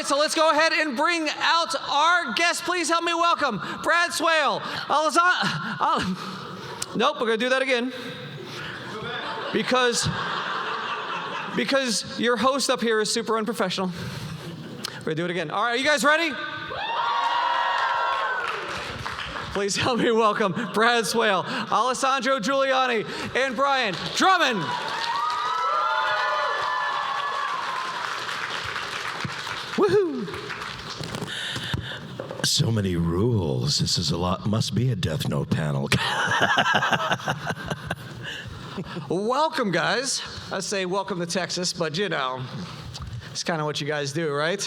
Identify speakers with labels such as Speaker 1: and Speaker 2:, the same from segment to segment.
Speaker 1: right, so let's go ahead and bring out our guests. Please help me welcome Brad Swaile, Alessandro. Nope, we're gonna do that again. Because your host up here is super unprofessional. We're gonna do it again. All right, are you guys ready? Please help me welcome Brad Swaile, Alessandro Juliani, and Brian Drummond.
Speaker 2: Woohoo! So many rules. This is a lot. Must be a Death Note panel.
Speaker 1: Welcome, guys. I say welcome to Texas, but you know, it's kind of what you guys do, right?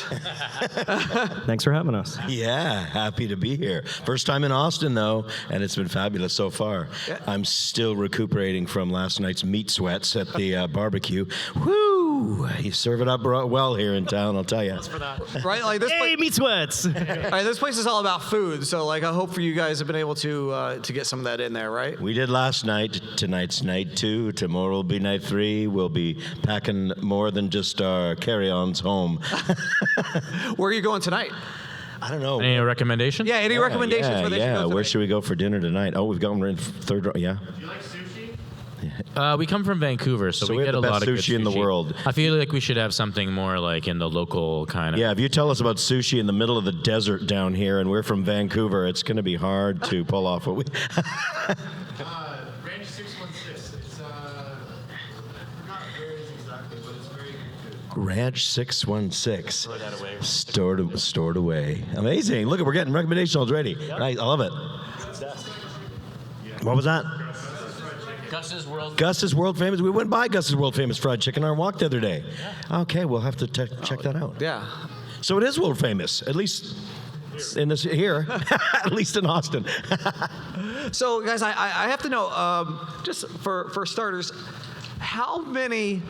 Speaker 3: Thanks for having us.
Speaker 2: Yeah, happy to be here. First time in Austin, though, and it's been fabulous so far.
Speaker 1: Yeah.
Speaker 2: I'm still recuperating from last night's meat sweats at the barbecue. Woo! You serve it up well here in town, I'll tell you.
Speaker 3: Thanks for that.
Speaker 1: Right? Like this.
Speaker 3: Hey, meat sweats!
Speaker 1: All right, this place is all about food, so like I hope for you guys have been able to get some of that in there, right?
Speaker 2: We did last night. Tonight's night 2. Tomorrow will be night 3. We'll be packing more than just our carry-ons home.
Speaker 1: Where are you going tonight?
Speaker 2: I don't know.
Speaker 4: Any recommendations?
Speaker 1: Yeah, any recommendations where they should go tonight?
Speaker 2: Where should we go for dinner tonight? Oh, we've gone in third row. Yeah.
Speaker 5: Do you like sushi?
Speaker 4: We come from Vancouver, so we
Speaker 2: we
Speaker 4: get
Speaker 2: have
Speaker 4: a
Speaker 2: the
Speaker 4: lot
Speaker 2: best
Speaker 4: of good
Speaker 2: sushi in the world.
Speaker 4: I feel like we should have something more like in the local kind of.
Speaker 2: Yeah, if you tell us about sushi in the middle of the desert down here and we're from Vancouver, it's going to be hard to pull off what we...
Speaker 5: Range 616. It's, I forgot where it is exactly, but it's very good food.
Speaker 2: Ranch 616. Stored away. Amazing. Look, we're getting recommendations already. Yep. I love it. What was that? Gus's World Famous. We went by Gus's World Famous fried chicken on our walk the other day. Yeah. Okay, we'll have to check that out.
Speaker 1: Yeah.
Speaker 2: So it is world famous, at least in this here, at least in Austin.
Speaker 1: So, guys, I have to know, just for starters, how many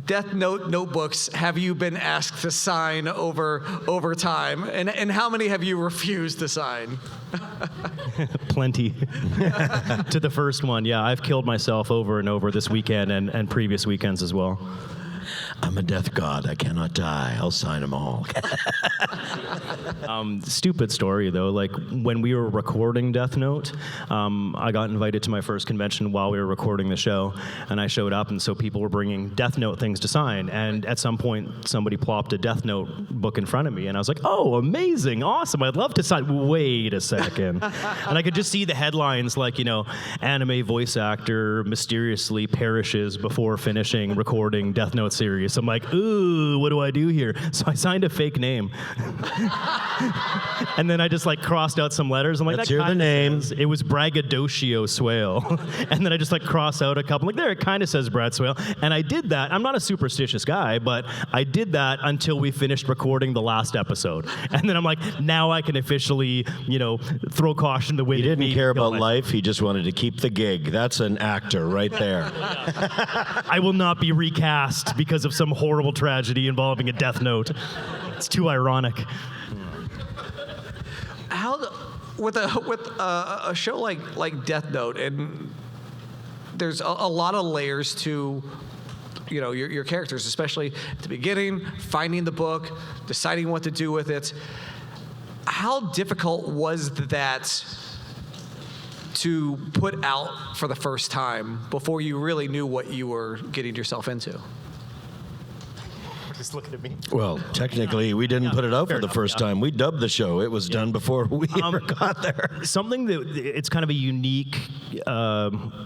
Speaker 1: Death Note notebooks have you been asked to sign over time, and how many have you refused to sign?
Speaker 3: Plenty. To the first one, yeah, I've killed myself over and over this weekend and previous weekends as well.
Speaker 2: I'm a death god. I cannot die. I'll sign them all.
Speaker 3: Stupid story, though. Like, when we were recording Death Note, I got invited to my first convention while we were recording the show, and I showed up, and so people were bringing Death Note things to sign, and at some point, somebody plopped a Death Note book in front of me, and I was like, oh, amazing, awesome, I'd love to sign. Wait a second. And I could just see the headlines like, you know, anime voice actor mysteriously perishes before finishing recording Death Note series. I'm like, ooh, what do I do here? So I signed a fake name. And then I just like crossed out some letters. I'm like,
Speaker 2: let's hear the name.
Speaker 3: It was Braggadocio Swaile. And then I just like crossed out a couple. Like, there, it kind of says Brad Swaile. And I did that. I'm not a superstitious guy, but I did that until we finished recording the last episode. And then I'm like, now I can officially, you know, throw caution to the wind.
Speaker 2: He didn't care about life. He just wanted to keep the gig. That's an actor right there.
Speaker 3: I will not be recast because of some horrible tragedy involving a Death Note. It's too ironic.
Speaker 1: With a show like Death Note, and there's a lot of layers to, you know, your characters, especially at the beginning, finding the book, deciding what to do with it. How difficult was that to put out for the first time before you really knew what you were getting yourself into?
Speaker 3: Just looking at me.
Speaker 2: Well, technically, we didn't put it out for the first time. We dubbed the show. It was done before we ever got there.
Speaker 3: Something that it's kind of a unique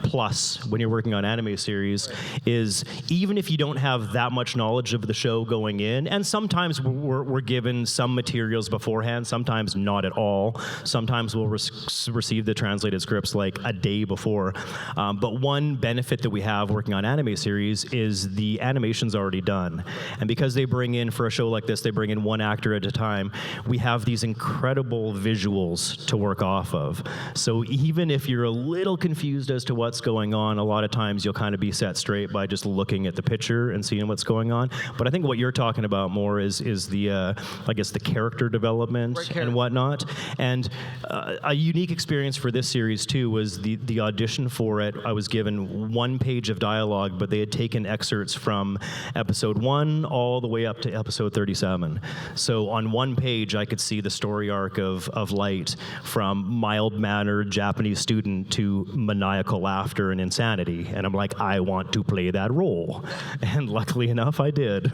Speaker 3: plus when you're working on anime series is even if you don't have that much knowledge of the show going in, and sometimes we're given some materials beforehand, sometimes not at all. Sometimes we'll receive the translated scripts like a day before. But one benefit that we have working on anime series is the animation's already done. And because they bring in, for a show like this, they bring in one actor at a time, we have these incredible visuals to work off of. So even if you're a little confused as to what's going on, a lot of times you'll kind of be set straight by just looking at the picture and seeing what's going on. But I think what you're talking about more is the, I guess, the character development and whatnot. And a unique experience for this series, too, was the audition for it. I was given one page of dialogue, but they had taken excerpts from episode 1 all the way up to episode 37. So on one page, I could see the story arc of Light from mild-mannered Japanese student to maniacal laughter and insanity. And I'm like, I want to play that role. And luckily enough, I did.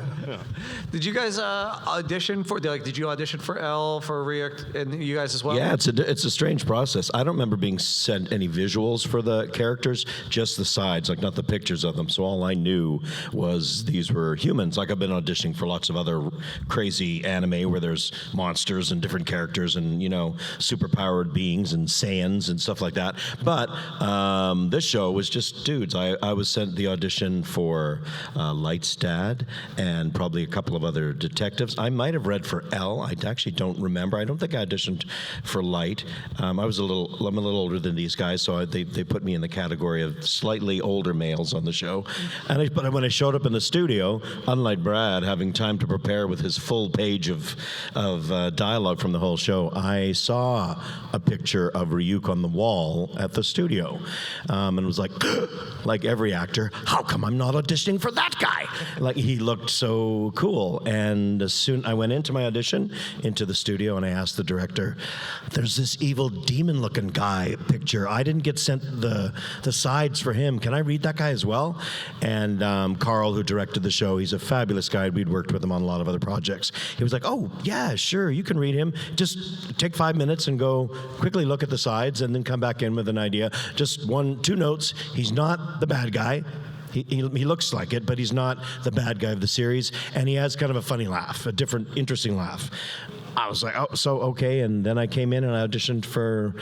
Speaker 1: Did you guys audition for? Did you audition for Elle, for Ryuk, and you guys as well?
Speaker 2: Yeah, it's a strange process. I don't remember being sent any visuals for the characters, just the sides, like not the pictures of them. So all I knew was these were humans. Like I've been auditioning for lots of other crazy anime where there's monsters and different characters and, you know, superpowered beings and Saiyans and stuff like that. But this show was just dudes. I was sent the audition for Light's dad and probably a couple of other detectives. I might have read for Elle. I actually don't remember. I don't think I auditioned for Light. I'm a little older than these guys, so they put me in the category of slightly older males on the show. But when I showed up in the studio, unlike Brad having time to prepare with his full page of dialogue from the whole show, I saw a picture of Ryuk on the wall at the studio, and was like every actor, how come I'm not auditioning for that guy? Like he looked so cool. And as soon I went into my audition into the studio, and I asked the director, "There's this evil demon-looking guy picture. I didn't get sent the sides for him. Can I read that guy as well?" And Carl, who directed the show, he's a fabulous guy. We'd worked with him on a lot of other projects. He was like, "Oh, yeah, sure, you can read him. Just take 5 minutes and go quickly look at the sides and then come back in with an idea. Just 1-2 notes. He's not the bad guy. He looks like it, but he's not the bad guy of the series, and he has kind of a funny laugh, a different, interesting laugh." I was like, "Oh, so okay." And then I came in and I auditioned for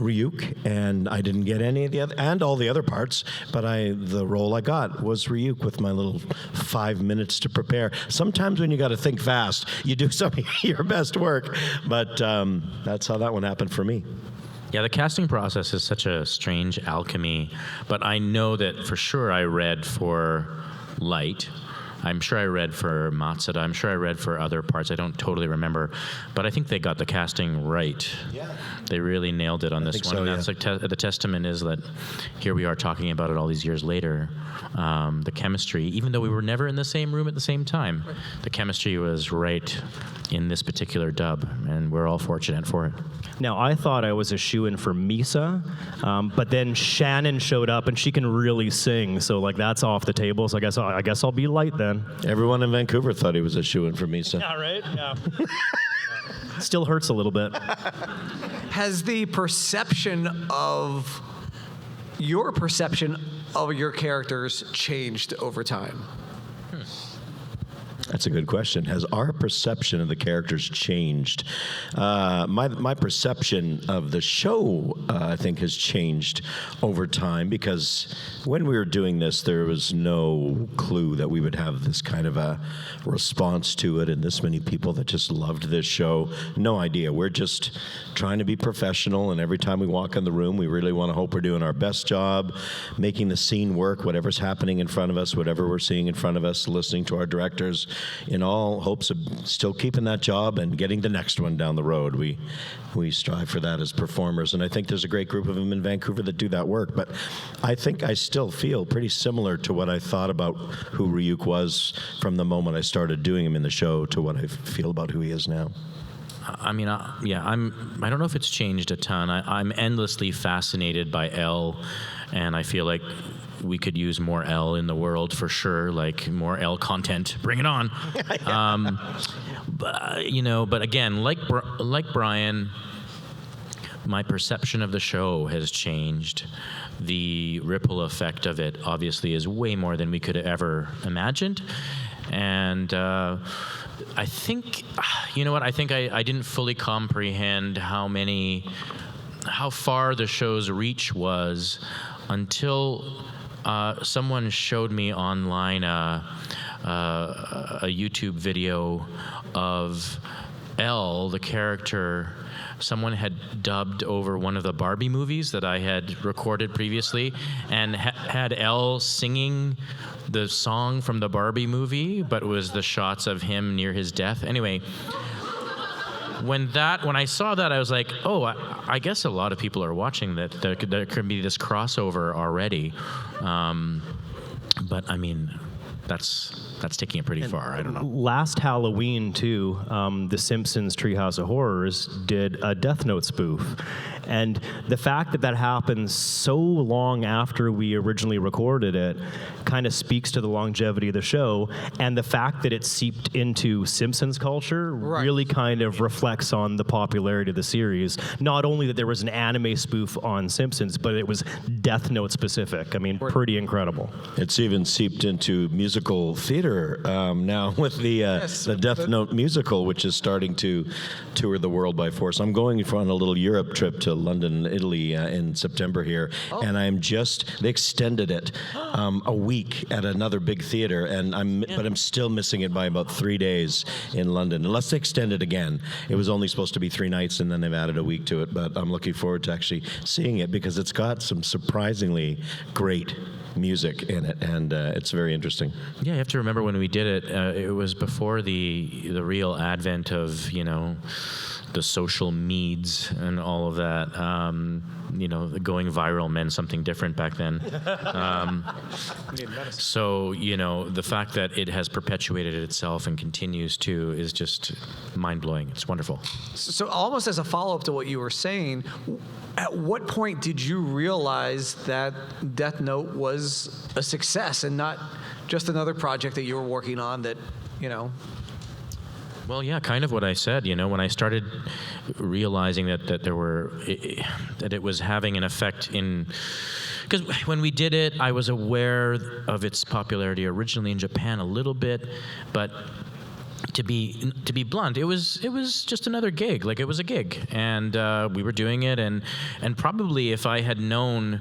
Speaker 2: Ryuk, and I didn't get any of the other, and all the other parts, but the role I got was Ryuk with my little 5 minutes to prepare. Sometimes when you got to think fast, you do some of your best work, but that's how that one happened for me.
Speaker 4: Yeah, the casting process is such a strange alchemy, but I know that for sure I read for Light. I'm sure I read for Matsuda. I'm sure I read for other parts. I don't totally remember, but I think they got the casting right. Yeah. They really nailed it on this one.
Speaker 2: So,
Speaker 4: and that's like the testament is that here we are talking about it all these years later. The chemistry, even though we were never in the same room at the same time, the chemistry was right in this particular dub, and we're all fortunate for it.
Speaker 3: Now, I thought I was a shoo-in for Misa, but then Shannon showed up, and she can really sing, so like that's off the table. So I guess I'll be Light then.
Speaker 2: Everyone in Vancouver thought he was a shoo-in for Misa.
Speaker 3: Yeah, right? Yeah. Still hurts a little bit.
Speaker 1: Has the perception of your characters changed over time?
Speaker 2: That's a good question. Has our perception of the characters changed? My perception of the show, I think, has changed over time, because when we were doing this, there was no clue that we would have this kind of a response to it and this many people that just loved this show. No idea. We're just trying to be professional, and every time we walk in the room, we really want to hope we're doing our best job, making the scene work, whatever's happening in front of us, whatever we're seeing in front of us, listening to our directors, in all hopes of still keeping that job and getting the next one down the road. We strive for that as performers, and I think there's a great group of them in Vancouver that do that work. But I think I still feel pretty similar to what I thought about who Ryuk was from the moment I started doing him in the show to what I feel about who he is now.
Speaker 4: I mean, I don't know if it's changed a ton. I'm endlessly fascinated by Elle, and I feel like we could use more Elle in the world for sure, like more Elle content. Bring it on. But again, like Brian, my perception of the show has changed. The ripple effect of it obviously is way more than we could have ever imagined. And I think, I think I didn't fully comprehend how far the show's reach was until someone showed me online a YouTube video of Elle, the character. Someone had dubbed over one of the Barbie movies that I had recorded previously, and had Elle singing the song from the Barbie movie, but it was the shots of him near his death. Anyway, when I saw that, I was like, oh, I guess a lot of people are watching that. There could be this crossover already. But I mean, that's taking it pretty far. I don't know.
Speaker 3: Last Halloween, too, The Simpsons Treehouse of Horrors did a Death Note spoof. And the fact that happened so long after we originally recorded it kind of speaks to the longevity of the show. And the fact that it seeped into Simpsons culture really kind of reflects on the popularity of the series. Not only that there was an anime spoof on Simpsons, but it was Death Note specific. I mean, pretty incredible.
Speaker 2: It's even seeped into musical theater now with the Death Note musical, which is starting to tour the world by force. I'm going on a little Europe trip to London, Italy in September here, and they extended it a week at another big theater, but I'm still missing it by about 3 days in London, unless they extend it again. It was only supposed to be 3 nights, and then they've added a week to it, but I'm looking forward to actually seeing it because it's got some surprisingly great music in it, and it's very interesting.
Speaker 4: Yeah, you have to remember when we did it, it was before the real advent of, the social meds and all of that. Going viral meant something different back then. So, the fact that it has perpetuated itself and continues to is just mind-blowing. It's wonderful.
Speaker 1: So almost as a follow-up to what you were saying, at what point did you realize that Death Note was a success and not just another project that you were working on that,
Speaker 4: Well, yeah, kind of what I said. When I started realizing that it was having an effect because when we did it, I was aware of its popularity originally in Japan a little bit, but to be blunt, it was just another gig. Like, it was a gig, and we were doing it, and probably if I had known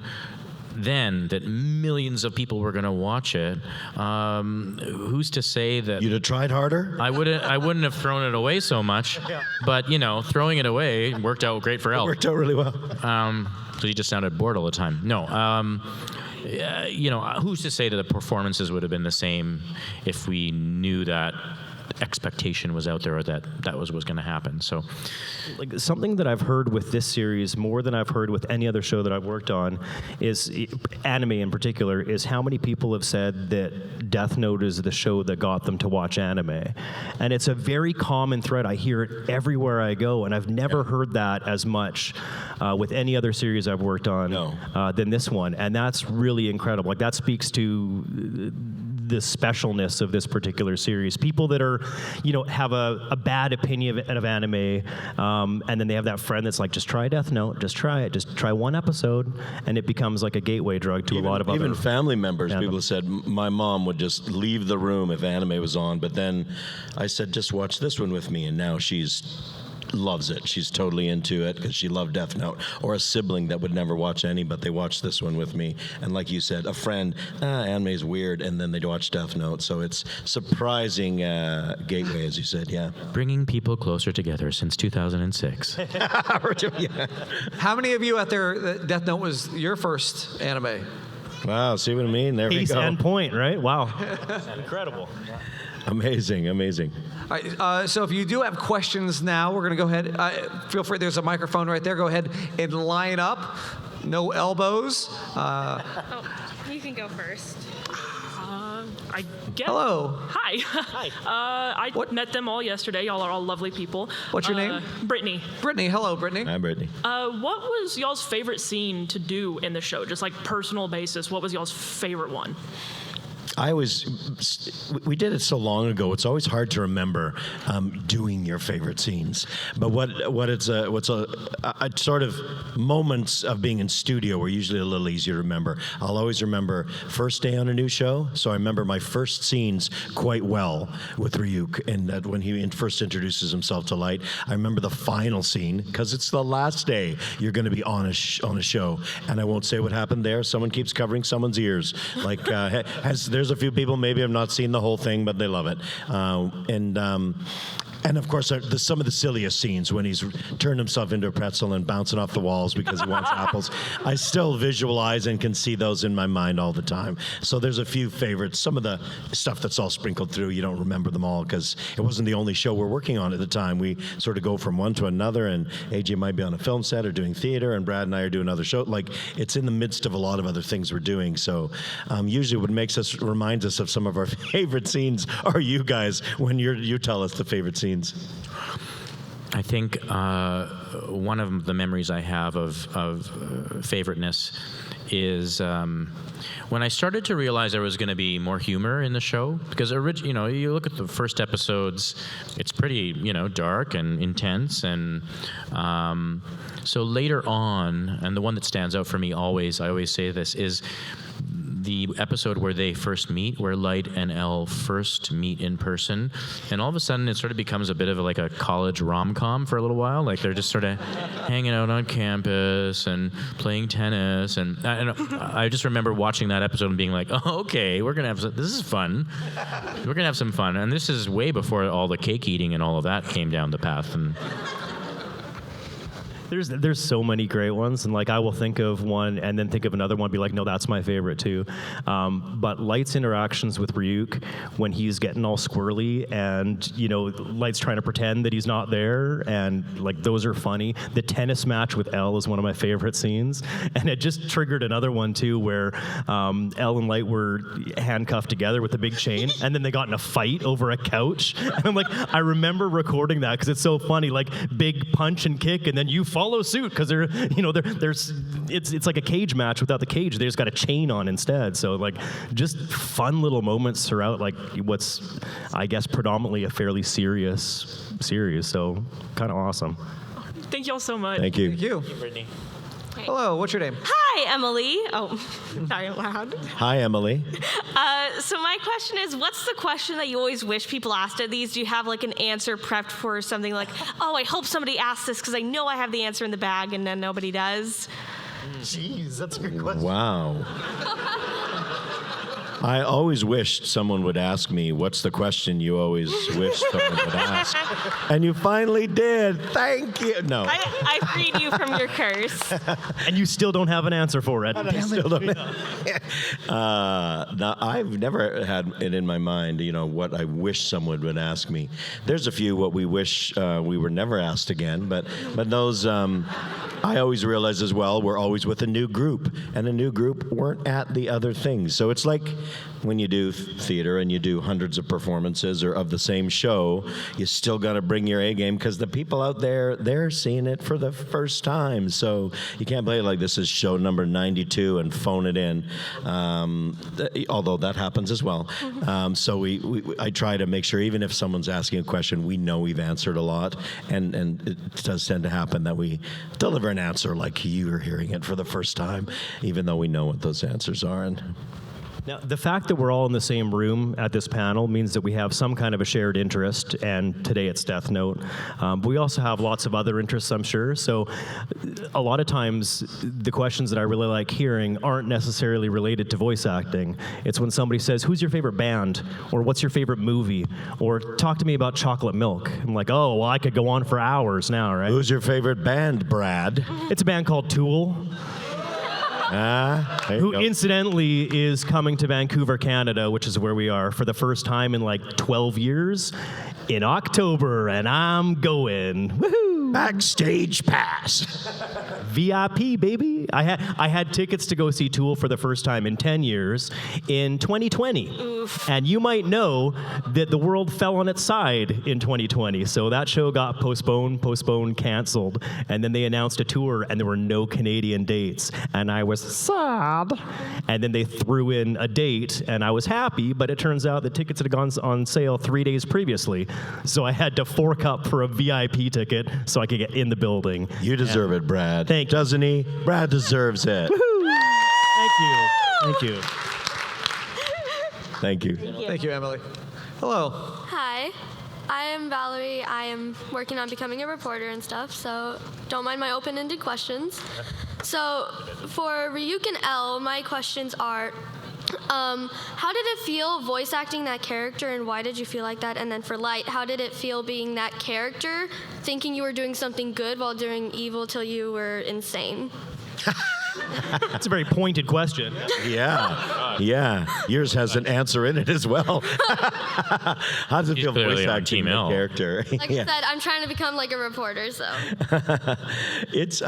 Speaker 4: then that millions of people were going to watch it, who's to say that
Speaker 2: You'd have tried harder?
Speaker 4: I wouldn't have thrown it away so much. But throwing it away worked out great for Elle.
Speaker 2: It worked out really well.
Speaker 4: So he just sounded bored all the time. No, who's to say that the performances would have been the same if we knew that expectation was out there or that was going to happen. So,
Speaker 3: like, something that I've heard with this series more than I've heard with any other show that I've worked on is anime in particular, is how many people have said that Death Note is the show that got them to watch anime. And it's a very common thread. I hear it everywhere I go, and I've never heard that as much with any other series I've worked on than this one. And that's really incredible. Like, that speaks to the specialness of this particular series. People that are, have a bad opinion of anime, and then they have that friend that's like, just try Death Note, just try it, just try one episode, and it becomes like a gateway drug to a lot of other.
Speaker 2: Even family members,
Speaker 3: fandom.
Speaker 2: people said, my mom would just leave the room if anime was on, but then I said, just watch this one with me, and now she's loves it. She's totally into it because she loved Death Note. Or a sibling that would never watch any, but they watched this one with me. And like you said, a friend, anime's weird, and then they'd watch Death Note. So it's surprising gateway, as you said, yeah.
Speaker 4: Bringing people closer together since 2006.
Speaker 1: How many of you out there, Death Note was your first anime?
Speaker 2: Wow, see what I mean? There
Speaker 3: Piece
Speaker 2: we go.
Speaker 3: and point, right? Wow. Incredible.
Speaker 2: Amazing, amazing.
Speaker 1: All right, so if you do have questions now, we're going to go ahead. Feel free. There's a microphone right there. Go ahead and line up. No elbows.
Speaker 6: You can go first. I guess.
Speaker 1: Hello.
Speaker 6: Hi. Hi. I met them all yesterday. Y'all are all lovely people.
Speaker 1: What's your name?
Speaker 6: Brittany.
Speaker 1: Brittany. Hello, Brittany.
Speaker 2: Hi, Brittany.
Speaker 6: What was y'all's favorite scene to do in the show? Just like personal basis, what was y'all's favorite one?
Speaker 2: We did it so long ago. It's always hard to remember doing your favorite scenes. But what's sort of moments of being in studio were usually a little easier to remember. I'll always remember first day on a new show. So I remember my first scenes quite well with Ryuk, and that when he first introduces himself to light. I remember the final scene because it's the last day you're going to be on a show, and I won't say what happened there. Someone keeps covering someone's ears. Like there's there's a few people maybe have not seen the whole thing, but they love it. And of course, some of the silliest scenes when he's turned himself into a pretzel and bouncing off the walls because he wants apples. I still visualize and can see those in my mind all the time. So there's a few favorites. Some of the stuff that's all sprinkled through, you don't remember them all because it wasn't the only show we're working on at the time. We sort of go from one to another, and AJ might be on a film set or doing theater, and Brad and I are doing another show. Like, it's in the midst of a lot of other things we're doing. So usually what reminds us of some of our favorite scenes are you guys when you tell us the favorite scenes.
Speaker 4: I think one of the memories I have of favoriteness is when I started to realize there was going to be more humor in the show. Because you look at the first episodes, it's pretty dark and intense, and so later on, and the one that stands out for me always, I always say this, is the episode where they first meet, where Light and Elle first meet in person, and all of a sudden it sort of becomes a bit of like a college rom-com for a little while. Like they're just sort of hanging out on campus and playing tennis, and I just remember watching that episode and being like, oh, okay, this is fun. We're gonna have some fun, and this is way before all the cake eating and all of that came down the path. And
Speaker 3: There's so many great ones, and like I will think of one and then think of another one, be like, no, that's my favorite too. But Light's interactions with Ryuk when he's getting all squirrely, and Light's trying to pretend that he's not there, and like those are funny. The tennis match with Elle is one of my favorite scenes, and it just triggered another one too, where Elle and Light were handcuffed together with a big chain, and then they got in a fight over a couch. And I'm like, I remember recording that because it's so funny, like big punch and kick, and then you follow suit because it's like a cage match without the cage. They just got a chain on instead. So like just fun little moments throughout like what's, I guess, predominantly a fairly serious series. So kind of awesome.
Speaker 6: Thank you all so much.
Speaker 2: Thank you.
Speaker 1: Thank you.
Speaker 4: Brittany.
Speaker 1: Hello, what's your name?
Speaker 7: Hi, Emily. Oh, sorry, loud.
Speaker 2: Hi, Emily.
Speaker 7: So my question is, what's the question that you always wish people asked at these? Do you have like an answer prepped for something like, oh, I hope somebody asks this because I know I have the answer in the bag, and then nobody does?
Speaker 3: Jeez, that's a good question.
Speaker 2: Wow. I always wished someone would ask me, what's the question you always wish someone would ask? And you finally did. Thank you. No.
Speaker 7: I freed you from your curse.
Speaker 3: And you still don't have an answer for it.
Speaker 2: No, I've never had it in my mind, what I wish someone would ask me. There's a few what we wish we were never asked again, but those, I always realize as well, we're always with a new group, and a new group weren't at the other things. So it's like when you do theater and you do hundreds of performances or of the same show, you still got to bring your A game because the people out there, they're seeing it for the first time. So you can't play it like this is show number 92 and phone it in, although that happens as well. So I try to make sure even if someone's asking a question, we know we've answered a lot, and it does tend to happen that we deliver an answer like you are hearing it for the first time, even though we know what those answers are. And
Speaker 3: now, the fact that we're all in the same room at this panel means that we have some kind of a shared interest, and today it's Death Note. But we also have lots of other interests, I'm sure. So a lot of times, the questions that I really like hearing aren't necessarily related to voice acting. It's when somebody says, who's your favorite band? Or what's your favorite movie? Or talk to me about chocolate milk. I'm like, oh, well, I could go on for hours now, right?
Speaker 2: who's your favorite band, Brad?
Speaker 3: It's a band called Tool. Who incidentally is coming to Vancouver, Canada, which is where we are, for the first time in like 12 years in October, and I'm going. Woohoo!
Speaker 2: Backstage pass.
Speaker 3: VIP, baby. I had tickets to go see Tool for the first time in 10 years in 2020.
Speaker 7: Oof.
Speaker 3: And you might know that the world fell on its side in 2020. So that show got postponed, canceled. And then they announced a tour, and there were no Canadian dates. And I was sad. And then they threw in a date, and I was happy, but it turns out the tickets had gone on sale 3 days previously. So I had to fork up for a VIP ticket so I could get in the building.
Speaker 2: You deserve it, Brad.
Speaker 3: Thank you.
Speaker 2: Doesn't he? Brad deserves it.
Speaker 3: Thank you.
Speaker 2: Thank you.
Speaker 1: Thank you, Emily. Hello.
Speaker 8: Hi, I am Valerie. I am working on becoming a reporter and stuff, so don't mind my open-ended questions. So for Ryuk and Elle, my questions are, How did it feel voice acting that character, and why did you feel like that? And then for Light, how did it feel being that character, thinking you were doing something good while doing evil till you were insane?
Speaker 3: That's a very pointed question.
Speaker 2: Yeah. Yours has an answer in it as well. How does it feel
Speaker 4: clearly
Speaker 2: voice
Speaker 4: on
Speaker 2: acting
Speaker 4: Team
Speaker 2: the
Speaker 4: L.
Speaker 2: character?
Speaker 8: Like I said, I'm trying to become like a reporter, so.
Speaker 2: It's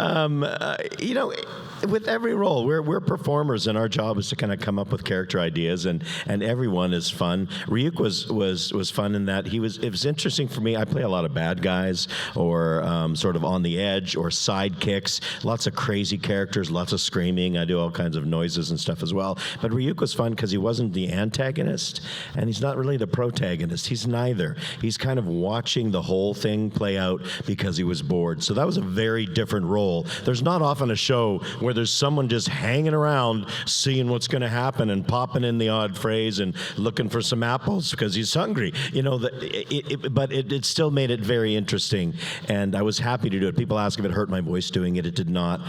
Speaker 2: with every role, we're performers, and our job is to kind of come up with character ideas, and everyone is fun. Ryuk was fun in that it was interesting for me. I play a lot of bad guys, or sort of on the edge, or sidekicks. Lots of crazy characters, lots of screaming. I do all kinds of noises and stuff as well. But Ryuk was fun because he wasn't the antagonist, and he's not really the protagonist. He's neither. He's kind of watching the whole thing play out because he was bored. So that was a very different role. There's not often a show where there's someone just hanging around seeing what's going to happen and popping in the odd phrase and looking for some apples because he's hungry. But it still made it very interesting, and I was happy to do it. People ask if it hurt my voice doing it. It did not.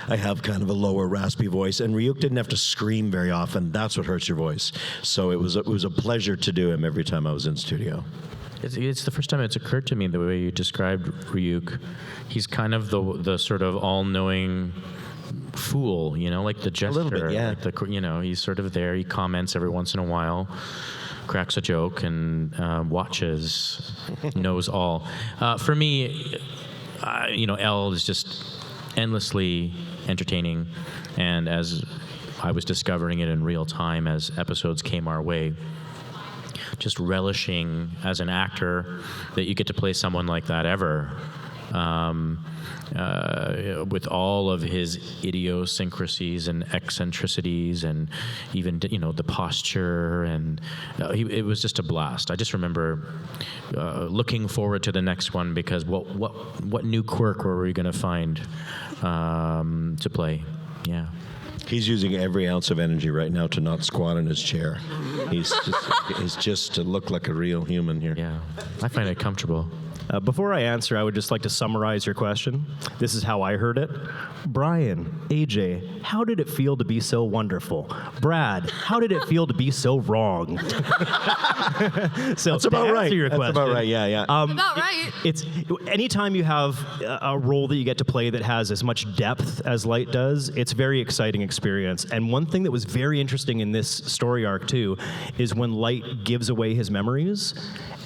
Speaker 2: I have kind of a lower raspy voice, and Ryuk didn't have to scream very often. That's what hurts your voice. So it was a pleasure to do him every time I was in studio.
Speaker 4: It's the first time it's occurred to me the way you described Ryuk. He's kind of the sort of all-knowing fool, like the jester.
Speaker 2: A little bit, yeah.
Speaker 4: Like he's sort of there. He comments every once in a while, cracks a joke, and watches, knows all. For me, Elle is just endlessly entertaining, and as I was discovering it in real time as episodes came our way, just relishing as an actor that you get to play someone like that ever. With all of his idiosyncrasies and eccentricities, and even the posture, and it was just a blast. I just remember looking forward to the next one because what new quirk were we going to find to play? Yeah.
Speaker 2: He's using every ounce of energy right now to not squat in his chair. He's just to look like a real human here.
Speaker 4: Yeah, I find it comfortable.
Speaker 3: Before I answer, I would just like to summarize your question. This is how I heard it. Brian, AJ, how did it feel to be so wonderful? Brad, how did it feel to be so wrong? So
Speaker 2: That's about right.
Speaker 3: Your
Speaker 2: That's
Speaker 3: question,
Speaker 2: about right. Yeah.
Speaker 8: About right.
Speaker 3: It's anytime you have a role that you get to play that has as much depth as Light does, it's a very exciting experience. And one thing that was very interesting in this story arc too is when Light gives away his memories,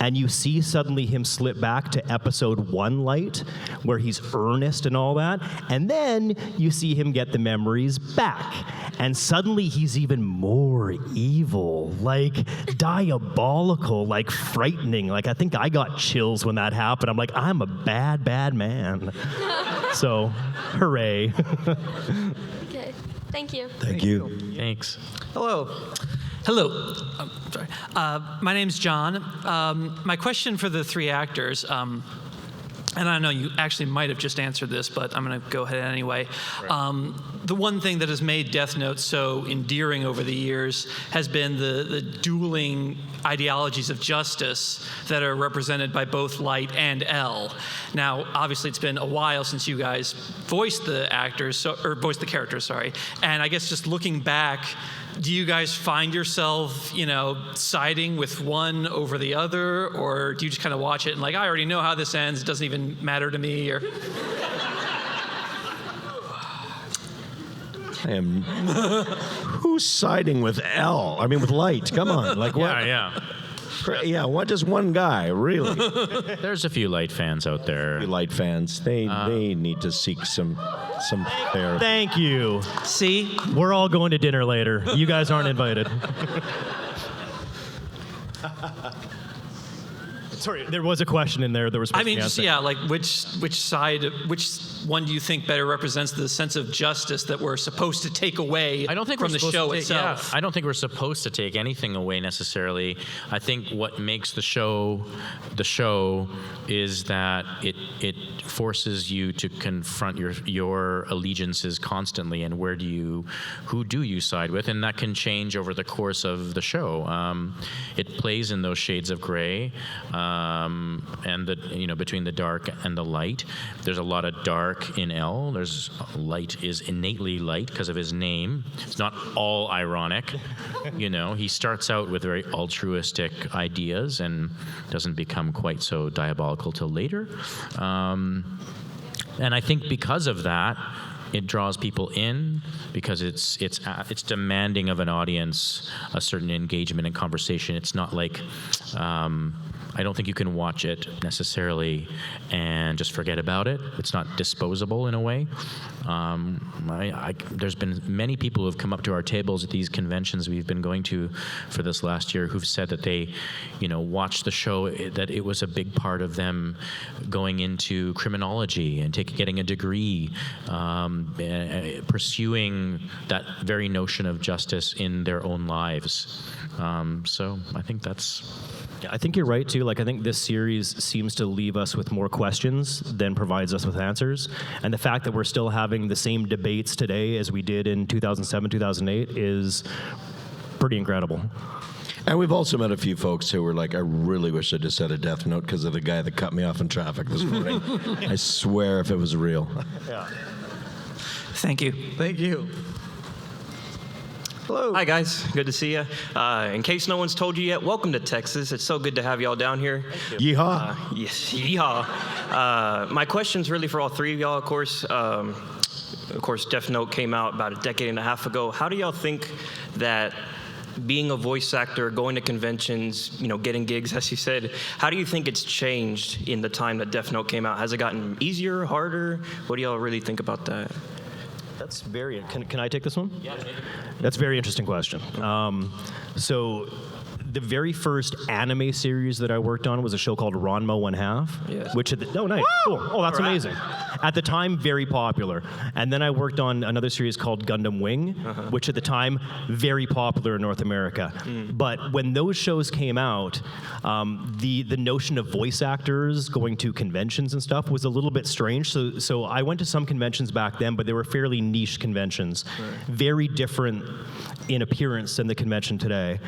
Speaker 3: and you see suddenly him slip back to episode 1 Light, where he's earnest and all that, and then you see him get the memories back, and suddenly he's even more evil, like diabolical, like frightening. Like I think I got chills when that happened. I'm like, I'm a bad, bad man. So, hooray.
Speaker 8: Okay, thank you.
Speaker 2: Thank you.
Speaker 4: Thanks.
Speaker 1: Hello.
Speaker 9: Hello. Sorry. My name's John. My question for the three actors, and I know you actually might have just answered this, but I'm going to go ahead anyway. Right. The one thing that has made Death Note so endearing over the years has been the dueling ideologies of justice that are represented by both Light and L. Now, obviously, it's been a while since you guys voiced the voiced the characters, sorry. And I guess just looking back, do you guys find yourself, siding with one over the other, or do you just kind of watch it and like, I already know how this ends, it doesn't even matter to me, or?
Speaker 2: Who's siding with L? I mean, with Light. Come on, like what?
Speaker 4: Yeah.
Speaker 2: Yeah, what? Just one guy, really?
Speaker 4: There's a few Light fans out there.
Speaker 2: Light fans, they need to seek some therapy.
Speaker 3: Thank you.
Speaker 9: See?
Speaker 3: We're all going to dinner later. You guys aren't invited. Sorry, there was a question in there. There was.
Speaker 9: I mean, just like which one do you think better represents the sense of justice that we're supposed to take away from the show itself?
Speaker 4: I don't think we're supposed to take anything away necessarily. I think what makes the show is that it forces you to confront your allegiances constantly, and who do you side with, and that can change over the course of the show. It plays in those shades of gray. and between the dark and the light. There's a lot of dark in L. There's light is innately light because of his name. It's not all ironic. He starts out with very altruistic ideas and doesn't become quite so diabolical till later. And I think because of that, it draws people in because it's demanding of an audience a certain engagement and conversation. It's not like I don't think you can watch it necessarily and just forget about it. It's not disposable in a way. There's been many people who have come up to our tables at these conventions we've been going to for this last year who've said that they, watched the show, that it was a big part of them going into criminology and getting a degree, pursuing that very notion of justice in their own lives. So I think
Speaker 3: I think you're right too. I think this series seems to leave us with more questions than provides us with answers. And the fact that we're still having the same debates today as we did in 2007, 2008 is pretty incredible.
Speaker 2: And we've also met a few folks who were like, I really wish I just had a death note because of the guy that cut me off in traffic this morning. I swear if it was real.
Speaker 3: Yeah.
Speaker 9: Thank you.
Speaker 1: Thank you. Hello.
Speaker 10: Hi, guys. Good to see you. In case no one's told you yet, welcome to Texas. It's so good to have y'all down here.
Speaker 2: Yeehaw.
Speaker 10: Yes, yeehaw. My question's really for all three of y'all, of course. Death Note came out about a decade and a half ago. How do y'all think that being a voice actor, going to conventions, getting gigs, as you said, how do you think it's changed in the time that Death Note came out? Has it gotten easier, harder? What do y'all really think about that?
Speaker 3: That's very. Can I take this one? Yeah. That's a very interesting question. So, the very first anime series that I worked on was a show called Ranma 1/2.
Speaker 10: Yes.
Speaker 3: Which nice. Cool. Oh, that's amazing. At the time, very popular. And then I worked on another series called Gundam Wing, which at the time, very popular in North America. But when those shows came out, the notion of voice actors going to conventions and stuff was a little bit strange. So I went to some conventions back then, but they were fairly niche conventions, very different in appearance than the convention today.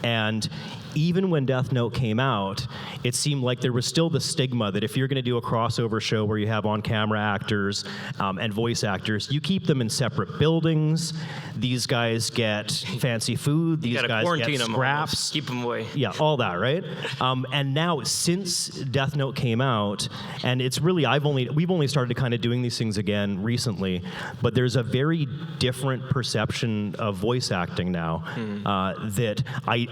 Speaker 3: And even when Death Note came out, it seemed like there was still the stigma that if you're going to do a crossover show where you have on-camera actors and voice actors, you keep them in separate buildings. These guys get fancy food. These guys get scraps.
Speaker 10: Keep them away.
Speaker 3: Yeah, all that, right? And now, since Death Note came out, and it's really we've only started kind of doing these things again recently, but there's a very different perception of voice acting now. That I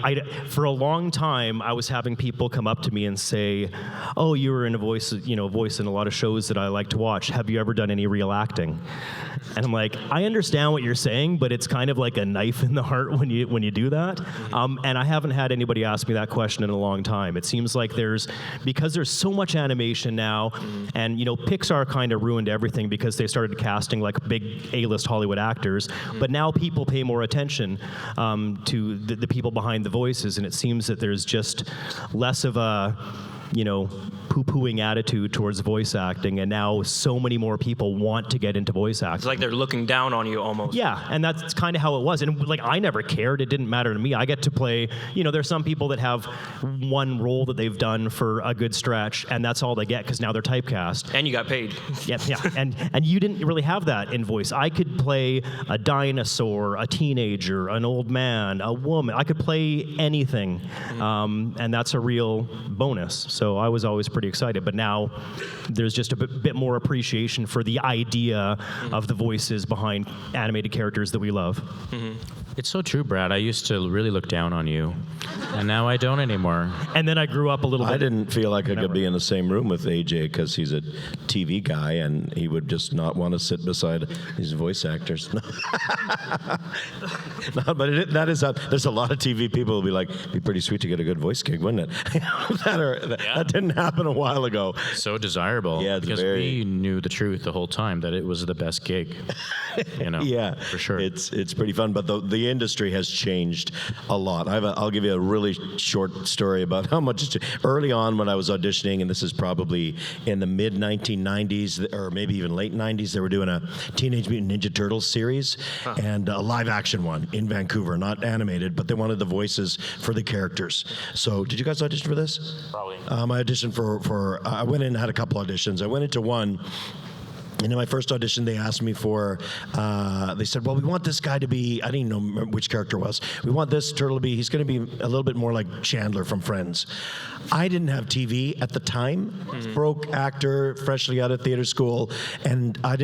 Speaker 3: for a long time I was having people come up to me and say, "Oh, you were in a voice in a lot of shows that I like to watch. Have you ever done any real acting?" And I'm like, I understand what you're saying, but it's kind of like a knife in the heart when you do that. And I haven't had anybody ask me that question in a long time. It seems like because there's so much animation now, and Pixar kind of ruined everything because they started casting like big A-list Hollywood actors. But now people pay more attention to the people behind the voices, and it seems that there's just less of a poo-pooing attitude towards voice acting, and now so many more people want to get into voice acting.
Speaker 10: It's like they're looking down on you almost.
Speaker 3: Yeah, and that's kind of how it was. And I never cared. It didn't matter to me. I get to play, there's some people that have one role that they've done for a good stretch, and that's all they get because now they're typecast.
Speaker 10: And you got paid.
Speaker 3: Yeah. And you didn't really have that in voice. I could play a dinosaur, a teenager, an old man, a woman. I could play anything, and that's a real bonus. So I was always pretty excited, but now there's just a bit more appreciation for the idea of the voices behind animated characters that we love.
Speaker 4: It's so true, Brad. I used to really look down on you, and now I don't anymore.
Speaker 3: And then I grew up a little bit.
Speaker 2: I didn't feel like I could be in the same room with AJ because he's a TV guy, and he would just not want to sit beside these voice actors. No, but there's a lot of TV people who'll be like, it'd be pretty sweet to get a good voice gig, wouldn't it? That didn't happen a while ago.
Speaker 4: So desirable.
Speaker 2: Yeah,
Speaker 4: because we knew the truth the whole time that it was the best gig.
Speaker 2: Yeah,
Speaker 4: for sure.
Speaker 2: It's pretty fun, but the industry has changed a lot. I'll give you a really short story about how much early on when I was auditioning, and this is probably in the mid 1990s or maybe even late 90s. They were doing a Teenage Mutant Ninja Turtles series and a live action one in Vancouver, not animated, but they wanted the voices for the characters. So did you guys audition for this?
Speaker 4: Probably.
Speaker 2: I auditioned for I went in and had a couple auditions. I went into one. And in my first audition, they asked me for, they said, well, we want this guy to be, I didn't know which character it was. We want this turtle to be, he's going to be a little bit more like Chandler from Friends. I didn't have TV at the time, broke actor, freshly out of theater school, and I've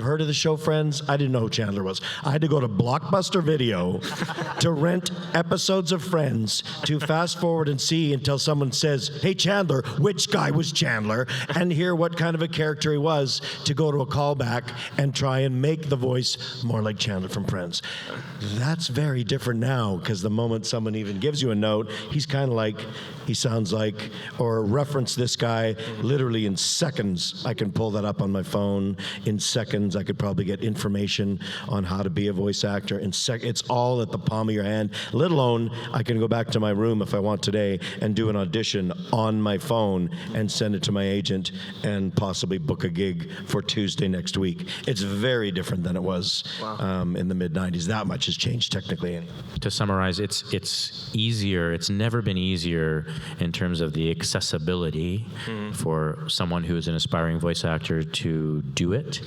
Speaker 2: heard of the show Friends. I didn't know who Chandler was. I had to go to Blockbuster Video to rent episodes of Friends to fast forward and see until someone says, hey, Chandler, which guy was Chandler? And hear what kind of a character he was, to go to a callback and try and make the voice more like Chandler from Friends. That's very different now, because the moment someone even gives you a note, he's kind of like, he sounds like, or reference this guy, literally in seconds, I can pull that up on my phone. In seconds, I could probably get information on how to be a voice actor. It's all at the palm of your hand, let alone I can go back to my room if I want today and do an audition on my phone and send it to my agent and possibly book a gig for Tuesday next week. It's very different than it was in the mid-'90s. That much has changed technically.
Speaker 4: To summarize, it's easier. It's never been easier in terms of the accessibility for someone who is an aspiring voice actor to do it.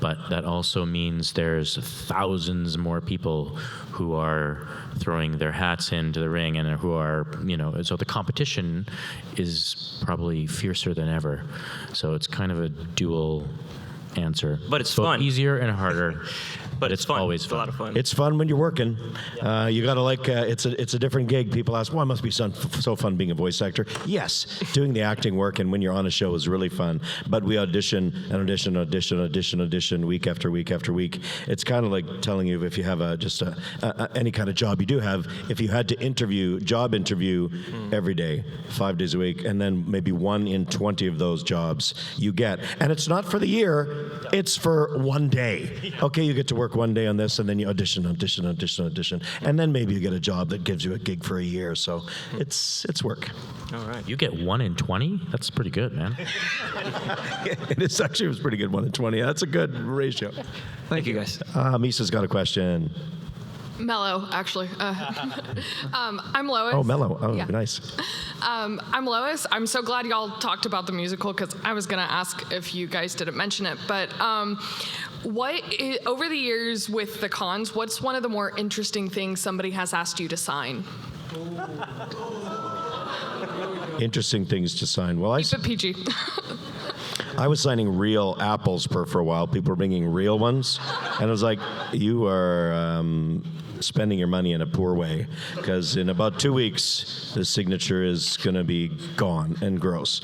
Speaker 4: But that also means there's thousands more people who are throwing their hats into the ring and who are, so the competition is probably fiercer than ever. So it's kind of a dual answer.
Speaker 10: But it's
Speaker 4: both
Speaker 10: fun.
Speaker 4: Easier and harder.
Speaker 10: But it's fun.
Speaker 4: Always
Speaker 10: It's
Speaker 4: fun.
Speaker 10: a lot of fun.
Speaker 2: It's fun when you're working. You got to it's a different gig. People ask, well, it must be so fun being a voice actor. Yes, doing the acting work and when you're on a show is really fun. But we audition week after week after week. It's kind of like telling you if you have any kind of job you do have, if you had to job interview every day, 5 days a week, and then maybe 1 in 20 of those jobs you get. And it's not for the year, it's for one day. Okay, you get to work one day on this, and then you audition, and then maybe you get a job that gives you a gig for a year. So it's work.
Speaker 10: All right.
Speaker 4: You get 1 in 20? That's pretty good, man.
Speaker 2: It was pretty good, 1 in 20. That's a good ratio.
Speaker 10: Thank you, guys.
Speaker 2: Misa's got a question.
Speaker 11: Mello, actually. I'm Lois.
Speaker 2: Oh, Mello. Oh,
Speaker 11: Yeah.
Speaker 2: nice.
Speaker 11: I'm Lois. I'm so glad y'all talked about the musical because I was going to ask if you guys didn't mention it. But over the years with the cons, what's one of the more interesting things somebody has asked you to sign?
Speaker 2: Interesting things to sign. Well,
Speaker 11: Keep it PG.
Speaker 2: I was signing real apples for a while. People were bringing real ones. And I was like, you are spending your money in a poor way, because in about 2 weeks, the signature is going to be gone and gross.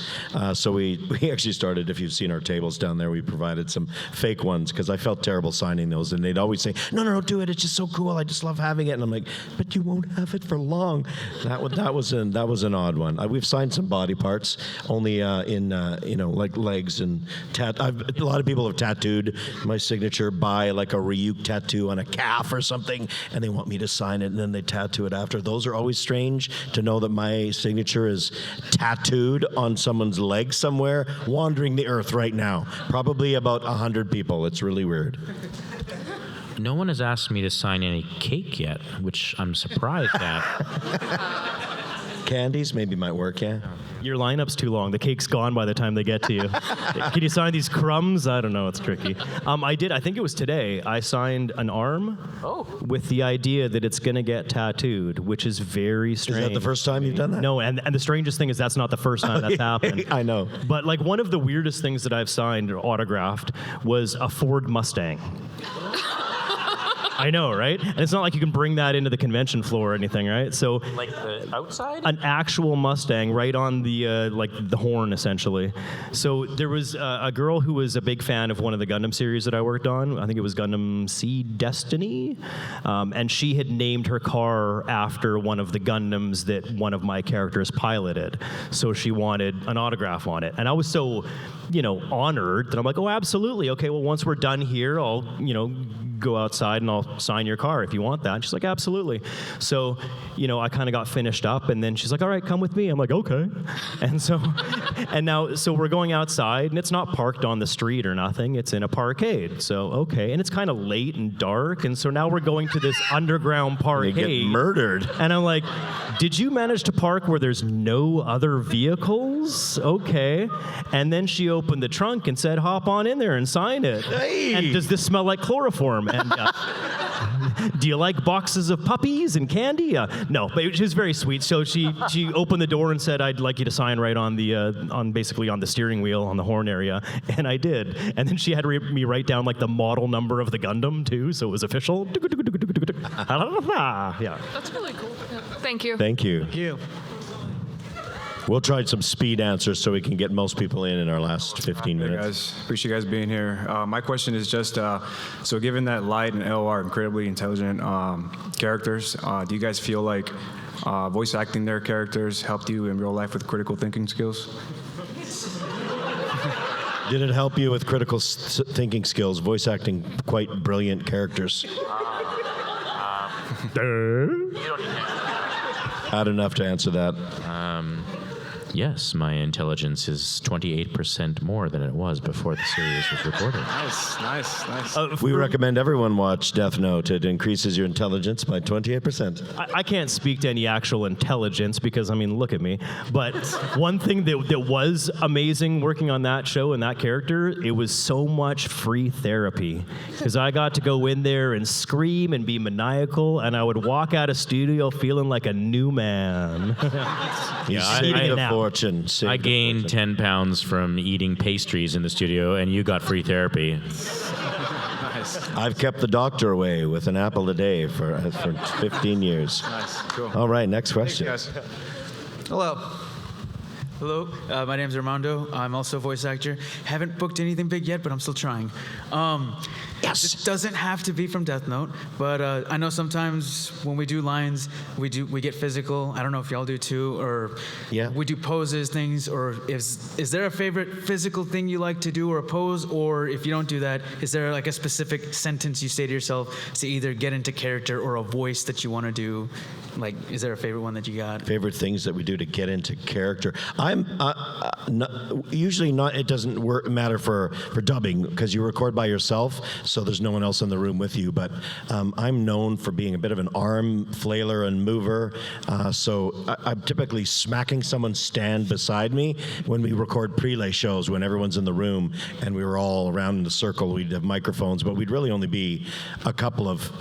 Speaker 2: So we actually started, if you've seen our tables down there, we provided some fake ones, because I felt terrible signing those. And they'd always say, no, don't do it. It's just so cool. I just love having it. And I'm like, but you won't have it for long. That was an odd one. We've signed some body parts, only in like legs and a lot of people have tattooed my signature by like a Ryuk tattoo on a calf or something, and they want me to sign it, and then they tattoo it after. Those are always strange, to know that my signature is tattooed on someone's leg somewhere, wandering the earth right now. Probably about 100 people. It's really weird.
Speaker 4: No one has asked me to sign any cake yet, which I'm surprised at.
Speaker 2: Candies maybe might work, yeah.
Speaker 3: Your lineup's too long. The cake's gone by the time they get to you. Can you sign these crumbs? I don't know. It's tricky. I think it was today. I signed an arm with the idea that it's going to get tattooed, which is very strange.
Speaker 2: Is that the first time you've done that?
Speaker 3: No, and the strangest thing is that's not the first time that's happened.
Speaker 2: I know.
Speaker 3: But like one of the weirdest things that I've signed or autographed was a Ford Mustang. I know, right? And it's not like you can bring that into the convention floor or anything, right? So,
Speaker 4: Like the outside?
Speaker 3: an actual Mustang right on the the horn, essentially. So there was a girl who was a big fan of one of the Gundam series that I worked on. I think it was Gundam Seed Destiny, and she had named her car after one of the Gundams that one of my characters piloted. So she wanted an autograph on it, and I was so, honored that I'm like, oh, absolutely. Okay, well, once we're done here, I'll, go outside and I'll sign your car if you want that. And she's like, absolutely. So, I kind of got finished up, and then she's like, all right, come with me. I'm like, okay. And so we're going outside, and it's not parked on the street or nothing. It's in a parkade. So, okay. And it's kind of late and dark, and so now we're going to this underground parkade.
Speaker 2: They get murdered.
Speaker 3: And I'm like, did you manage to park where there's no other vehicles? Okay. And then she opened the trunk and said, hop on in there and sign it.
Speaker 2: Hey.
Speaker 3: And does this smell like chloroform? And do you like boxes of puppies and candy? No, but she was very sweet. So she opened the door and said, I'd like you to sign right on the basically on the steering wheel on the horn area, and I did. And then she had me write down like the model number of the Gundam too, so it was official. Yeah.
Speaker 11: That's really cool. Yeah. Thank you.
Speaker 2: Thank you.
Speaker 1: Thank you.
Speaker 2: We'll try some speed answers so we can get most people in our last 15
Speaker 12: Hey
Speaker 2: minutes.
Speaker 12: guys, appreciate you guys being here. My question is just, so given that Light and L are incredibly intelligent characters, do you guys feel like voice acting their characters helped you in real life with critical thinking skills?
Speaker 2: Did it help you with critical thinking skills, voice acting quite brilliant characters? Had enough to answer that.
Speaker 4: Yes, my intelligence is 28% more than it was before the series was recorded.
Speaker 12: Nice.
Speaker 2: We recommend everyone watch Death Note. It increases your intelligence by 28%.
Speaker 3: I can't speak to any actual intelligence because, look at me. But one thing that was amazing working on that show and that character, it was so much free therapy. Because I got to go in there and scream and be maniacal, and I would walk out of studio feeling like a new man.
Speaker 4: I gained 10 pounds from eating pastries in the studio, and you got free therapy.
Speaker 12: Nice.
Speaker 2: I've kept the doctor away with an apple a day for 15 years.
Speaker 12: Nice. Cool.
Speaker 2: All right, next question.
Speaker 12: Thanks, guys.
Speaker 1: Hello.
Speaker 5: Hello, my name's Armando. I'm also a voice actor. Haven't booked anything big yet, but I'm still trying.
Speaker 2: Yes.
Speaker 5: This doesn't have to be from Death Note, but I know sometimes when we do lines, we get physical. I don't know if y'all do too, or we do poses, things. Or is there a favorite physical thing you like to do, or a pose? Or if you don't do that, is there like a specific sentence you say to yourself to either get into character or a voice that you want to do? Like, is there a favorite one that you got?
Speaker 2: Favorite things that we do to get into character. Usually not. It doesn't matter for dubbing because you record by yourself, so there's no one else in the room with you. But I'm known for being a bit of an arm flailer and mover. So I'm typically smacking someone's stand beside me when we record prelay shows when everyone's in the room and we were all around in a circle. We'd have microphones, but we'd really only be a couple of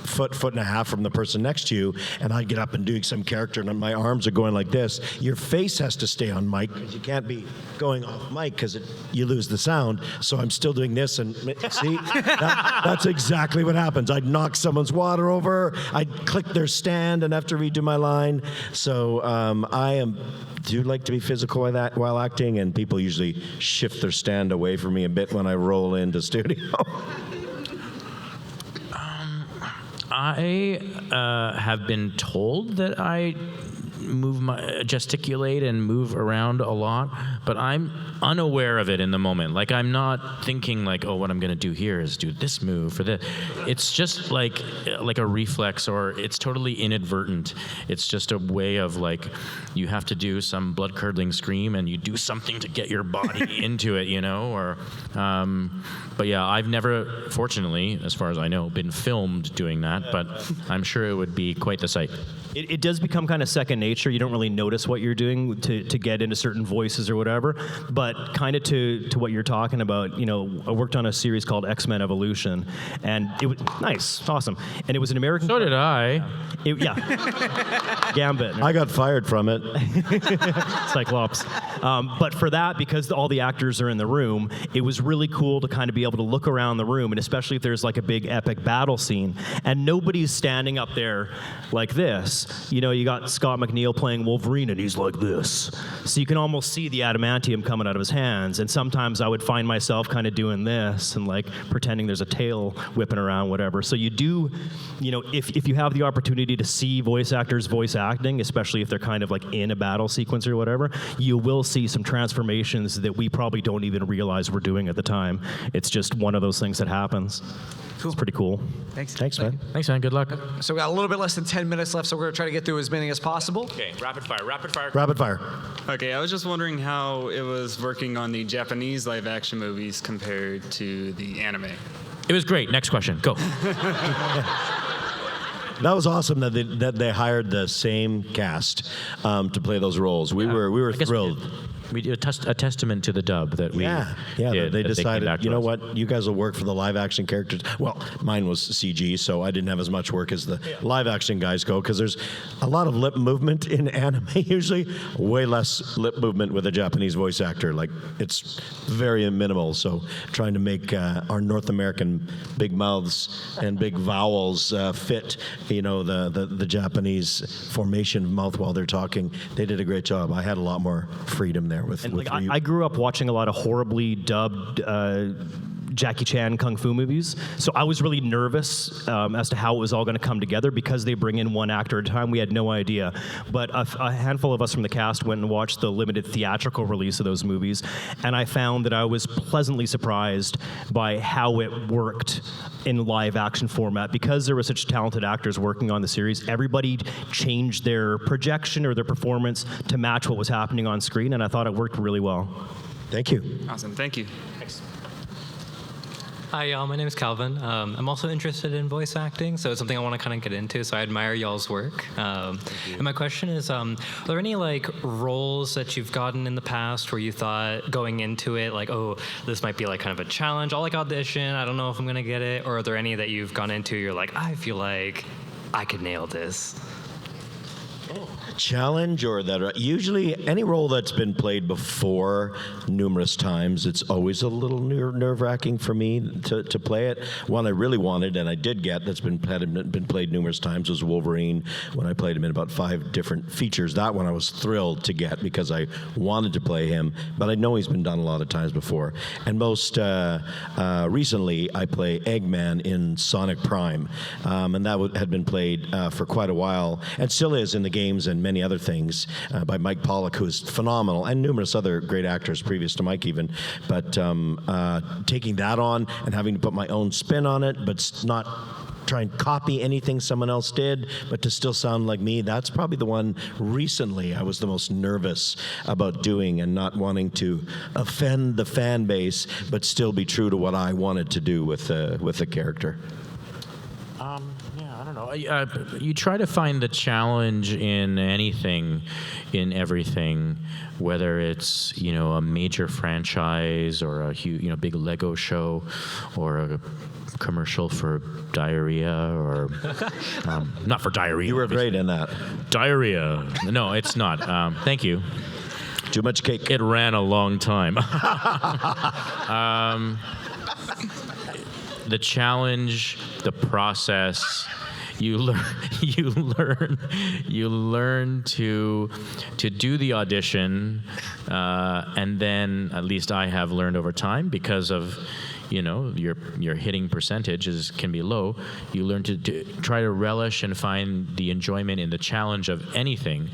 Speaker 2: foot and a half from the person next to you, and I'd get up and doing some character, and my arms are going like this. Your face has to stay on mic because you can't be going off mic because you lose the sound. So I'm still doing this, and see, that's exactly what happens. I'd knock someone's water over. I'd click their stand and have to redo my line. So I do like to be physical while acting, and people usually shift their stand away from me a bit when I roll into studio.
Speaker 4: I have been told that I gesticulate and move around a lot, but I'm unaware of it in the moment. Like, I'm not thinking like, oh, what I'm going to do here is do this move for this. It's just like a reflex, or it's totally inadvertent. It's just a way of like, you have to do some blood-curdling scream and you do something to get your body into it, or but yeah, I've never, fortunately, as far as I know, been filmed doing that, but I'm sure it would be quite the sight.
Speaker 3: It does become kind of second nature. You don't really notice what you're doing to get into certain voices or whatever. But kind of to what you're talking about, I worked on a series called X-Men Evolution, and it was nice, awesome. And it was an American.
Speaker 4: So did I.
Speaker 3: Gambit.
Speaker 2: I got fired from it.
Speaker 3: Cyclops. But for that, because all the actors are in the room, it was really cool to kind of be able to look around the room, and especially if there's like a big epic battle scene, and nobody's standing up there like this. You got Scott McNeil O'Neill playing Wolverine, and he's like this. So you can almost see the adamantium coming out of his hands. And sometimes I would find myself kind of doing this and like pretending there's a tail whipping around, whatever. So you do, if you have the opportunity to see voice actors voice acting, especially if they're kind of like in a battle sequence or whatever, you will see some transformations that we probably don't even realize we're doing at the time. It's just one of those things that happens. Cool. It's pretty cool.
Speaker 5: Thanks.
Speaker 3: Thanks, man.
Speaker 4: Thanks, man. Good luck.
Speaker 1: So we got a little bit less than 10 minutes left, so we're going to try to get through as many as possible.
Speaker 4: Okay, rapid fire.
Speaker 2: Rapid fire.
Speaker 13: Okay, I was just wondering how it was working on the Japanese live action movies compared to the anime.
Speaker 4: It was great. Next question. Go.
Speaker 2: That was awesome that they hired the same cast to play those roles. We were thrilled.
Speaker 4: We did a testament to the dub that we did,
Speaker 2: they
Speaker 4: that
Speaker 2: decided,
Speaker 4: came back
Speaker 2: you
Speaker 4: to
Speaker 2: know
Speaker 4: us.
Speaker 2: what, you guys will work for the live action characters. Well, mine was CG, so I didn't have as much work as the live action guys go, because there's a lot of lip movement in anime usually, way less lip movement with a Japanese voice actor. Like, it's very minimal, so trying to make our North American big mouths and big vowels fit, the Japanese formation of mouth while they're talking, they did a great job. I had a lot more freedom there with Ryuk.
Speaker 3: I grew up watching a lot of horribly dubbed Jackie Chan kung fu movies, so I was really nervous as to how it was all going to come together because they bring in one actor at a time. We had no idea, but a handful of us from the cast went and watched the limited theatrical release of those movies, and I found that I was pleasantly surprised by how it worked in live action format. Because there were such talented actors working on the series, everybody changed their projection or their performance to match what was happening on screen, and I thought it worked really well.
Speaker 2: Thank you.
Speaker 13: Awesome, thank you.
Speaker 14: Hi, y'all. My name is Calvin. I'm also interested in voice acting, so it's something I want to kind of get into. So I admire y'all's work. And my question is, are there any roles that you've gotten in the past where you thought going into it, oh, this might be kind of a challenge? I'll audition. I don't know if I'm gonna get it. Or are there any that you've gone into? You're like, I feel like I could nail this.
Speaker 2: Challenge, or that usually any role that's been played before numerous times, it's always a little nerve-wracking for me to play it. One I really wanted, and I did get, that's been played numerous times, was Wolverine, when I played him in about 5 different features. That one I was thrilled to get because I wanted to play him, but I know he's been done a lot of times before. And most recently, I play Eggman in Sonic Prime, and that had been played for quite a while, and still is in the games and many other things, by Mike Pollock, who's phenomenal, and numerous other great actors previous to Mike even. But taking that on and having to put my own spin on it, but not try and copy anything someone else did, but to still sound like me, that's probably the one recently I was the most nervous about doing, and not wanting to offend the fan base, but still be true to what I wanted to do with the character.
Speaker 4: I don't know. You try to find the challenge in anything, in everything, whether it's a major franchise or a huge, big Lego show, or a commercial for diarrhea, or not for diarrhea.
Speaker 2: You were great in that.
Speaker 4: Diarrhea. No, it's not. Thank you.
Speaker 2: Too much cake.
Speaker 4: It ran a long time. The challenge, the process. You learn to do the audition, and then, at least I have learned over time, because of your hitting percentages can be low. You learn to try to relish and find the enjoyment in the challenge of anything,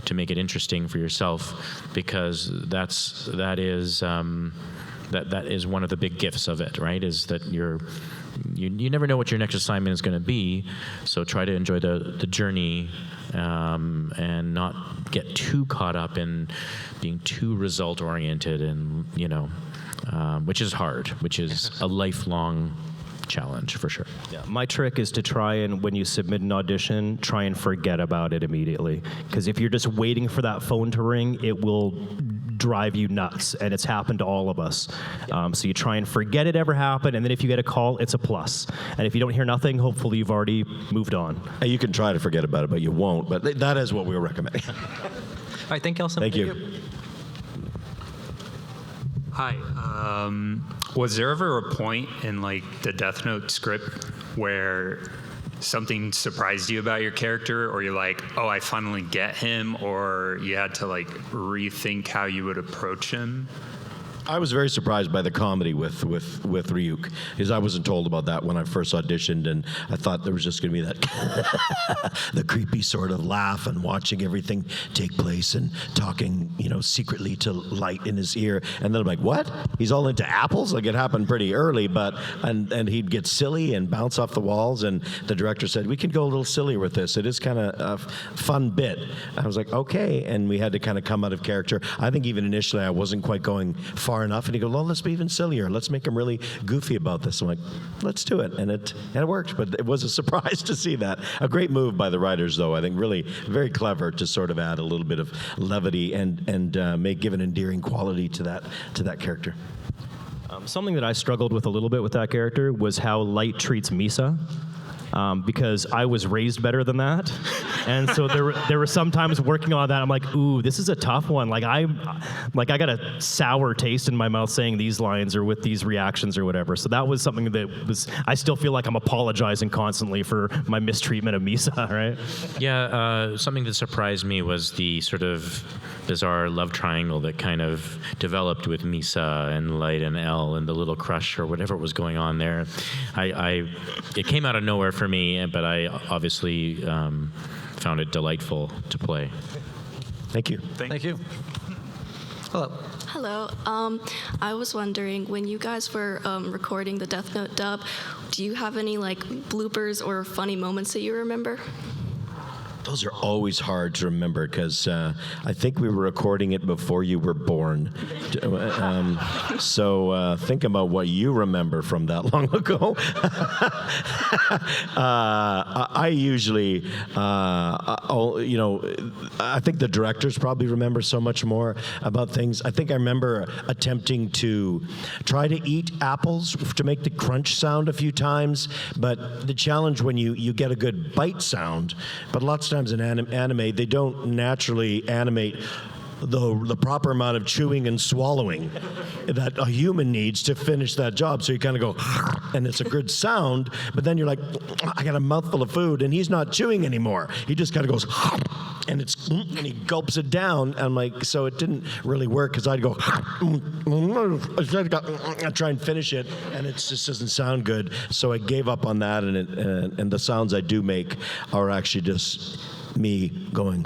Speaker 4: to make it interesting for yourself, because that is one of the big gifts of it, right? Is that you never know what your next assignment is going to be, so try to enjoy the journey, and not get too caught up in being too result oriented, and which is hard, which is a lifelong challenge for sure.
Speaker 3: Yeah, my trick is to try and, when you submit an audition, try and forget about it immediately, because if you're just waiting for that phone to ring, it will drive you nuts, and it's happened to all of us. So you try and forget it ever happened, and then if you get a call, it's a plus. And if you don't hear nothing, hopefully you've already moved on.
Speaker 2: And you can try to forget about it, but you won't. But that is what we were recommending.
Speaker 14: All right, thank you.
Speaker 2: Thank you.
Speaker 15: Hi. Was there ever a point in the Death Note script where something surprised you about your character, or you're like, oh, I finally get him, or you had to like rethink how you would approach him?
Speaker 2: I was very surprised by the comedy with Ryuk, because I wasn't told about that when I first auditioned, and I thought there was just going to be that the creepy sort of laugh and watching everything take place and talking, secretly to Light in his ear, and then I'm like, what? He's all into apples? Like, it happened pretty early, but and he'd get silly and bounce off the walls, and the director said, we can go a little sillier with this. It is kind of a fun bit. I was like, okay, and we had to kind of come out of character. I think even initially I wasn't quite going far enough, and he goes, well, let's be even sillier. Let's make him really goofy about this. I'm like, let's do it, and it worked. But it was a surprise to see that. A great move by the writers, though. I think really very clever to sort of add a little bit of levity and give an endearing quality to that character.
Speaker 3: Something that I struggled with a little bit with that character was how Light treats Misa. Because I was raised better than that, and so there were some times working on that. I'm like, ooh, this is a tough one. I got a sour taste in my mouth saying these lines or with these reactions or whatever. So that was something that was. I still feel like I'm apologizing constantly for my mistreatment of Misa. Right?
Speaker 4: Yeah, something that surprised me was the sort of bizarre love triangle that kind of developed with Misa and Light and Elle and the little crush or whatever was going on there. It came out of nowhere for me, but I obviously found it delightful to play.
Speaker 2: Thank you.
Speaker 1: Thank you. Hello.
Speaker 16: Hello. I was wondering, when you guys were recording the Death Note dub, do you have any bloopers or funny moments that you remember?
Speaker 2: Those are always hard to remember because I think we were recording it before you were born. So think about what you remember from that long ago. I usually, I think the directors probably remember so much more about things. I think I remember attempting to try to eat apples to make the crunch sound a few times, but the challenge when you get a good bite sound, but lots of times in anime, they don't naturally animate the proper amount of chewing and swallowing that a human needs to finish that job. So you kind of go, and it's a good sound, but then you're like, I got a mouthful of food, and he's not chewing anymore. He just kind of goes, and he gulps it down. And I'm like, so it didn't really work because I'd go, I try and finish it, and it just doesn't sound good. So I gave up on that, and the sounds I do make are actually just me going,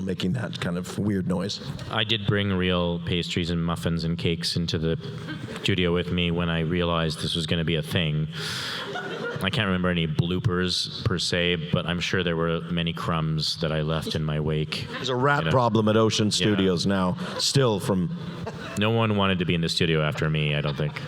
Speaker 2: making that kind of weird noise.
Speaker 4: I did bring real pastries and muffins and cakes into the studio with me when I realized this was going to be a thing. I can't remember any bloopers per se, but I'm sure there were many crumbs that I left in my wake.
Speaker 2: There's a rat problem at Ocean Studios now, still from...
Speaker 4: No one wanted to be in the studio after me, I don't think.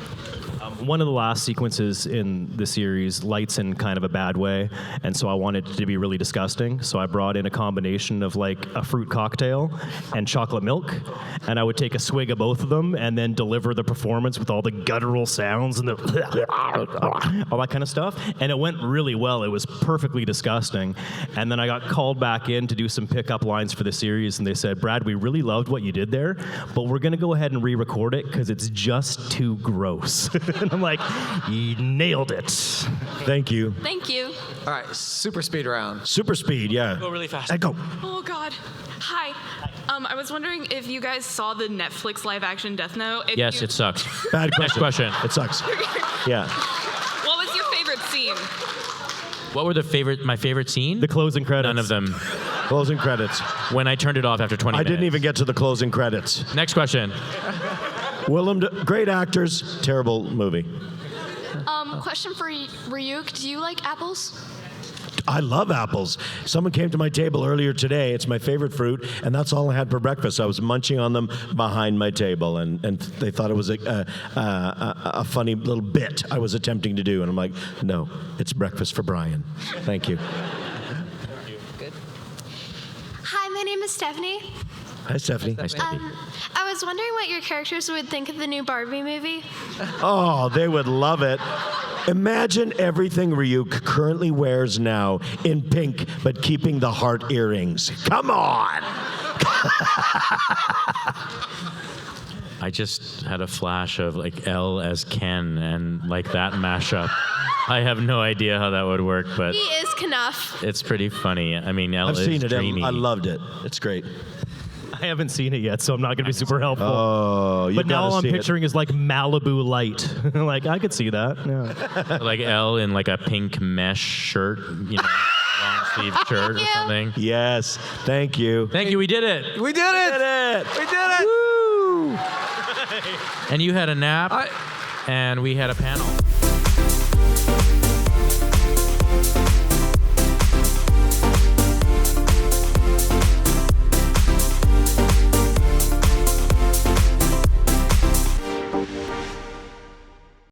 Speaker 3: One of the last sequences in the series, Light's in kind of a bad way, and so I wanted it to be really disgusting. So I brought in a combination of a fruit cocktail and chocolate milk, and I would take a swig of both of them and then deliver the performance with all the guttural sounds and all that kind of stuff. And it went really well. It was perfectly disgusting. And then I got called back in to do some pickup lines for the series, and they said, Brad, we really loved what you did there, but we're going to go ahead and re-record it because it's just too gross. And I'm like, you nailed it.
Speaker 2: Thank you.
Speaker 16: Thank you.
Speaker 1: All right, super speed round.
Speaker 2: Super speed, yeah.
Speaker 4: Go really fast.
Speaker 2: And go.
Speaker 17: Oh, God. Hi. I was wondering if you guys saw the Netflix live-action Death Note.
Speaker 4: Yes, it sucks.
Speaker 2: Bad question.
Speaker 4: Next question.
Speaker 2: It sucks. Yeah.
Speaker 17: What was your favorite scene?
Speaker 4: What were my favorite scene?
Speaker 3: The closing credits.
Speaker 4: None of them.
Speaker 2: Closing credits.
Speaker 4: When I turned it off after 20 minutes.
Speaker 2: I didn't even get to the closing credits.
Speaker 4: Next question.
Speaker 2: Great actors, terrible movie.
Speaker 8: Question for Ryuk. Do you like apples?
Speaker 2: I love apples. Someone came to my table earlier today. It's my favorite fruit, and that's all I had for breakfast. I was munching on them behind my table, and they thought it was a funny little bit I was attempting to do. And I'm like, no, it's breakfast for Brian. Thank you.
Speaker 8: Good. Hi, my name is Stephanie.
Speaker 2: Hi, Stephanie. Hi,
Speaker 8: Stephanie. I was wondering what your characters would think of the new Barbie movie.
Speaker 2: Oh, they would love it. Imagine everything Ryuk currently wears now in pink, but keeping the heart earrings. Come on!
Speaker 4: I just had a flash of like Elle as Ken and like that mashup. I have no idea how that would work, but
Speaker 8: He is Knuff.
Speaker 4: it's pretty funny. I mean, Elle
Speaker 2: I've
Speaker 4: is
Speaker 2: seen it.
Speaker 4: dreamy.
Speaker 2: I loved it. It's great.
Speaker 3: I haven't seen it yet, so I'm not going to be super helpful.
Speaker 2: Oh,
Speaker 3: but now all I'm picturing is like Malibu light. Like I could see that. Yeah.
Speaker 4: Like Elle in like a pink mesh shirt, you know, long sleeve shirt or something.
Speaker 2: Yes. Thank you.
Speaker 4: Thank you. We did it.
Speaker 1: We did it. We did it.
Speaker 4: And you had a nap, and we had a panel.